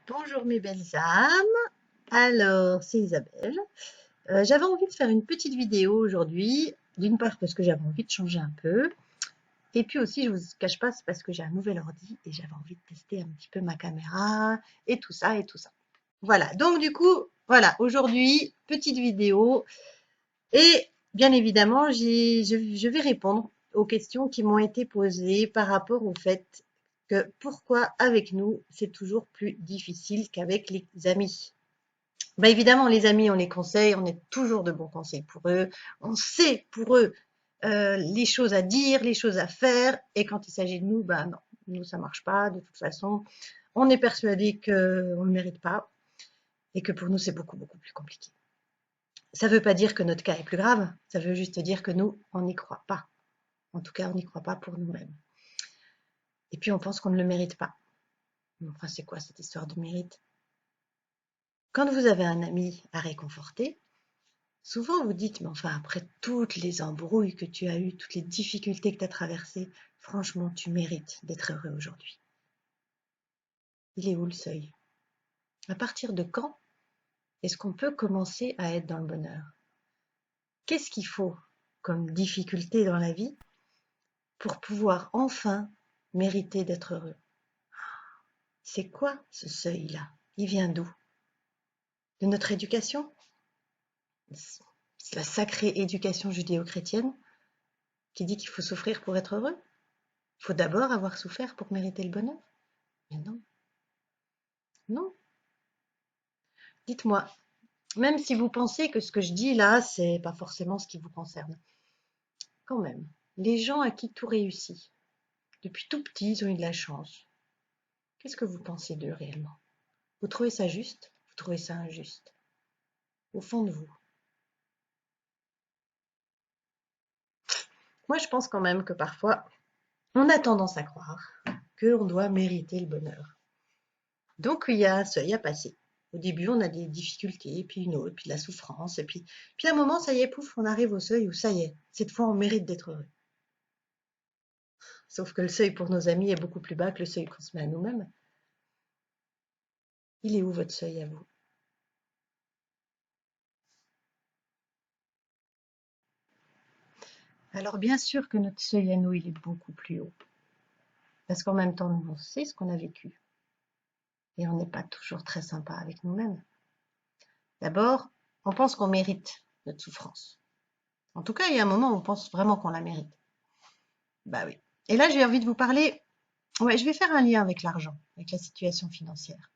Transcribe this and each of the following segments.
Bonjour mes belles âmes, alors c'est Isabelle. J'avais envie de faire une petite vidéo aujourd'hui, d'une part parce que j'avais envie de changer un peu, et puis aussi je vous cache pas, c'est parce que j'ai un nouvel ordi et j'avais envie de tester un petit peu ma caméra et tout ça et tout ça. Voilà, donc du coup, voilà, aujourd'hui, petite vidéo et bien évidemment, je vais répondre aux questions qui m'ont été posées par rapport au fait que pourquoi avec nous, c'est toujours plus difficile qu'avec les amis. Bah évidemment, les amis, on les conseille, on est toujours de bons conseils pour eux, on sait pour eux les choses à dire, les choses à faire, et quand il s'agit de nous, bah non, nous ça marche pas, de toute façon, on est persuadé qu'on ne le mérite pas, et que pour nous c'est beaucoup beaucoup plus compliqué. Ça ne veut pas dire que notre cas est plus grave, ça veut juste dire que nous, on n'y croit pas. En tout cas, on n'y croit pas pour nous-mêmes. Et puis on pense qu'on ne le mérite pas. Enfin, c'est quoi cette histoire de mérite? Quand vous avez un ami à réconforter, souvent vous dites, mais enfin, après toutes les embrouilles que tu as eues, toutes les difficultés que tu as traversées, franchement, tu mérites d'être heureux aujourd'hui. Il est où le seuil? À partir de quand est-ce qu'on peut commencer à être dans le bonheur? Qu'est-ce qu'il faut comme difficulté dans la vie pour pouvoir enfin mériter d'être heureux? C'est quoi ce seuil-là? Il vient d'où? De notre éducation? C'est la sacrée éducation judéo-chrétienne qui dit qu'il faut souffrir pour être heureux? Il faut d'abord avoir souffert pour mériter le bonheur? Mais non, non. Dites-moi, même si vous pensez que ce que je dis là, c'est pas forcément ce qui vous concerne, quand même, les gens à qui tout réussit, depuis tout petit, ils ont eu de la chance. Qu'est-ce que vous pensez d'eux réellement? Vous trouvez ça juste? Vous trouvez ça injuste? Au fond de vous. Moi, je pense quand même que parfois, on a tendance à croire qu'on doit mériter le bonheur. Donc, il y a un seuil à passer. Au début, on a des difficultés, puis une autre, puis de la souffrance, et puis à un moment, ça y est, pouf, on arrive au seuil où ça y est, cette fois, on mérite d'être heureux. Sauf que le seuil pour nos amis est beaucoup plus bas que le seuil qu'on se met à nous-mêmes. Il est où votre seuil à vous? Alors bien sûr que notre seuil à nous, il est beaucoup plus haut. Parce qu'en même temps, nous, on sait ce qu'on a vécu. Et on n'est pas toujours très sympa avec nous-mêmes. D'abord, on pense qu'on mérite notre souffrance. En tout cas, il y a un moment où on pense vraiment qu'on la mérite. Bah oui. Et là, j'ai envie de vous parler. Ouais, je vais faire un lien avec l'argent, avec la situation financière.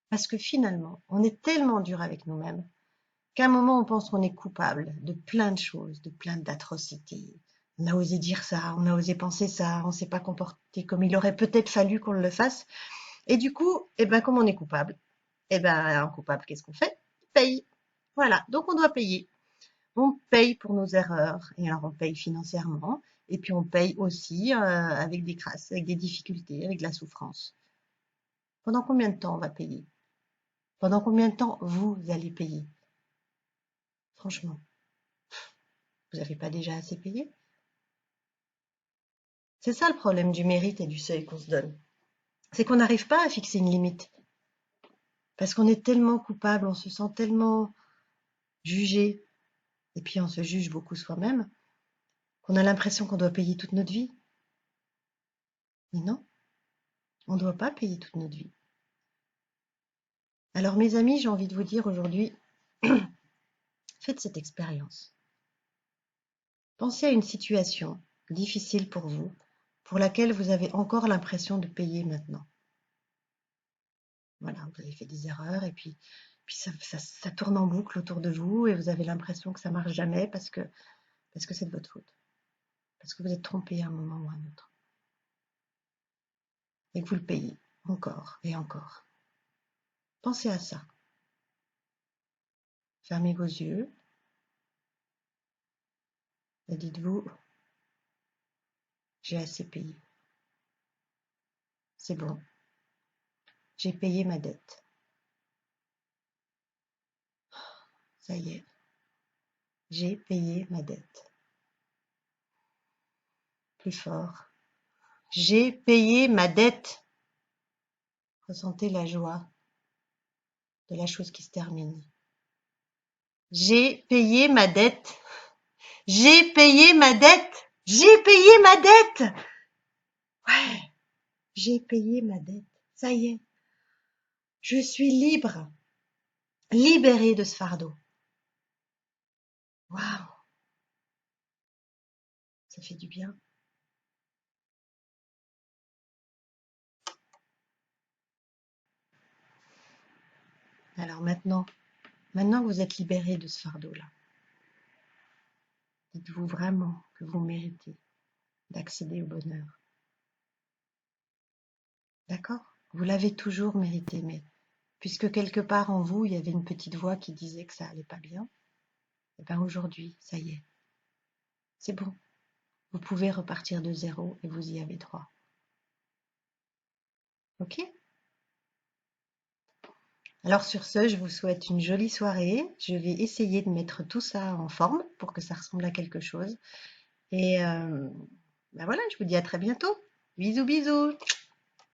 Parce que finalement, on est tellement dur avec nous-mêmes qu'à un moment, on pense qu'on est coupable de plein de choses, de plein d'atrocités. On a osé dire ça, on a osé penser ça, on ne s'est pas comporté comme il aurait peut-être fallu qu'on le fasse. Et du coup, eh ben, comme on est coupable, eh ben, un coupable, qu'est-ce qu'on fait? Il paye. Voilà, donc on doit payer. On paye pour nos erreurs, et alors on paye financièrement, et puis on paye aussi avec des crasses, avec des difficultés, avec de la souffrance. Pendant combien de temps on va payer? Pendant combien de temps vous allez payer? Franchement, vous n'avez pas déjà assez payé? C'est ça le problème du mérite et du seuil qu'on se donne. C'est qu'on n'arrive pas à fixer une limite. Parce qu'on est tellement coupable, on se sent tellement jugé, et puis on se juge beaucoup soi-même, qu'on a l'impression qu'on doit payer toute notre vie. Mais non, on ne doit pas payer toute notre vie. Alors mes amis, j'ai envie de vous dire aujourd'hui, faites cette expérience. Pensez à une situation difficile pour vous, pour laquelle vous avez encore l'impression de payer maintenant. Voilà, vous avez fait des erreurs et puis ça tourne en boucle autour de vous et vous avez l'impression que ça marche jamais parce que c'est de votre faute. Parce que vous êtes trompé à un moment ou à un autre. Et que vous le payez encore et encore. Pensez à ça. Fermez vos yeux et dites-vous, j'ai assez payé. C'est bon. J'ai payé ma dette. Ça y est. J'ai payé ma dette. Plus fort. J'ai payé ma dette. Ressentez la joie de la chose qui se termine. J'ai payé ma dette. J'ai payé ma dette. J'ai payé ma dette. Ouais, j'ai payé ma dette. Ça y est. Je suis libre. Libérée de ce fardeau. Waouh, ça fait du bien. Alors maintenant que vous êtes libéré de ce fardeau-là, dites-vous vraiment que vous méritez d'accéder au bonheur. D'accord? Vous l'avez toujours mérité, mais puisque quelque part en vous, il y avait une petite voix qui disait que ça allait pas bien, et bien aujourd'hui, ça y est, c'est bon. Vous pouvez repartir de zéro et vous y avez droit. Ok? Alors sur ce, je vous souhaite une jolie soirée. Je vais essayer de mettre tout ça en forme pour que ça ressemble à quelque chose. Et ben voilà, je vous dis à très bientôt. Bisous, bisous.